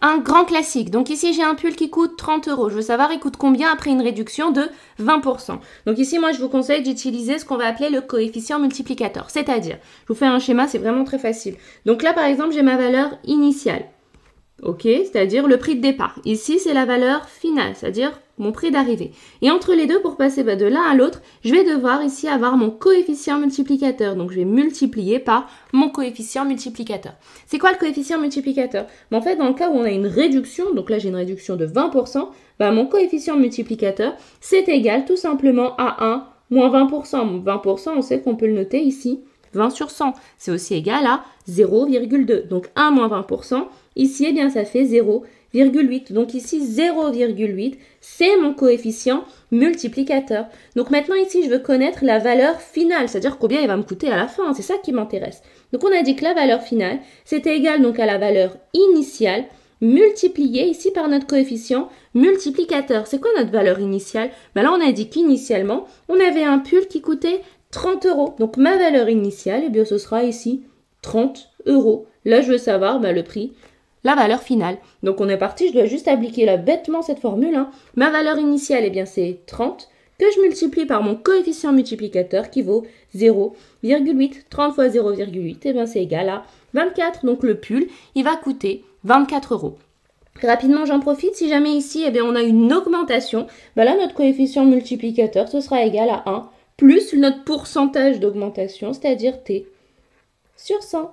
un grand classique. Donc ici, j'ai un pull qui coûte 30 €. Je veux savoir, il coûte combien après une réduction de 20%. Donc ici, moi, je vous conseille d'utiliser ce qu'on va appeler le coefficient multiplicateur. C'est-à-dire, je vous fais un schéma, c'est vraiment très facile. Donc là, par exemple, j'ai ma valeur initiale. Ok, c'est-à-dire le prix de départ. Ici, c'est la valeur finale, c'est-à-dire mon prix d'arrivée. Et entre les deux, pour passer de l'un à l'autre, je vais devoir ici avoir mon coefficient multiplicateur. Donc, je vais multiplier par mon coefficient multiplicateur. C'est quoi le coefficient multiplicateur? En fait, dans le cas où on a une réduction, donc là, j'ai une réduction de 20%, mon coefficient multiplicateur, c'est égal tout simplement à 1 moins 20%. 20%, on sait qu'on peut le noter ici. 20 sur 100, c'est aussi égal à 0,2. Donc 1 moins 20%, ici, eh bien, ça fait 0,8. Donc ici, 0,8, c'est mon coefficient multiplicateur. Donc maintenant, ici, je veux connaître la valeur finale, c'est-à-dire combien il va me coûter à la fin. C'est ça qui m'intéresse. Donc on a dit que la valeur finale, c'était égal donc à la valeur initiale multipliée ici par notre coefficient multiplicateur. C'est quoi notre valeur initiale? Là, on a dit qu'initialement, on avait un pull qui coûtait 30 €. Donc, ma valeur initiale, eh bien, ce sera ici 30 €. Là, je veux savoir le prix, la valeur finale. Donc, on est parti, je dois juste appliquer là bêtement cette formule. Ma valeur initiale, eh bien, c'est 30 que je multiplie par mon coefficient multiplicateur qui vaut 0,8. 30 fois 0,8, eh bien, c'est égal à 24. Donc, le pull, il va coûter 24 €. Rapidement, j'en profite. Si jamais ici, eh bien, on a une augmentation, là, notre coefficient multiplicateur, ce sera égal à 1 plus notre pourcentage d'augmentation, c'est-à-dire T sur 100.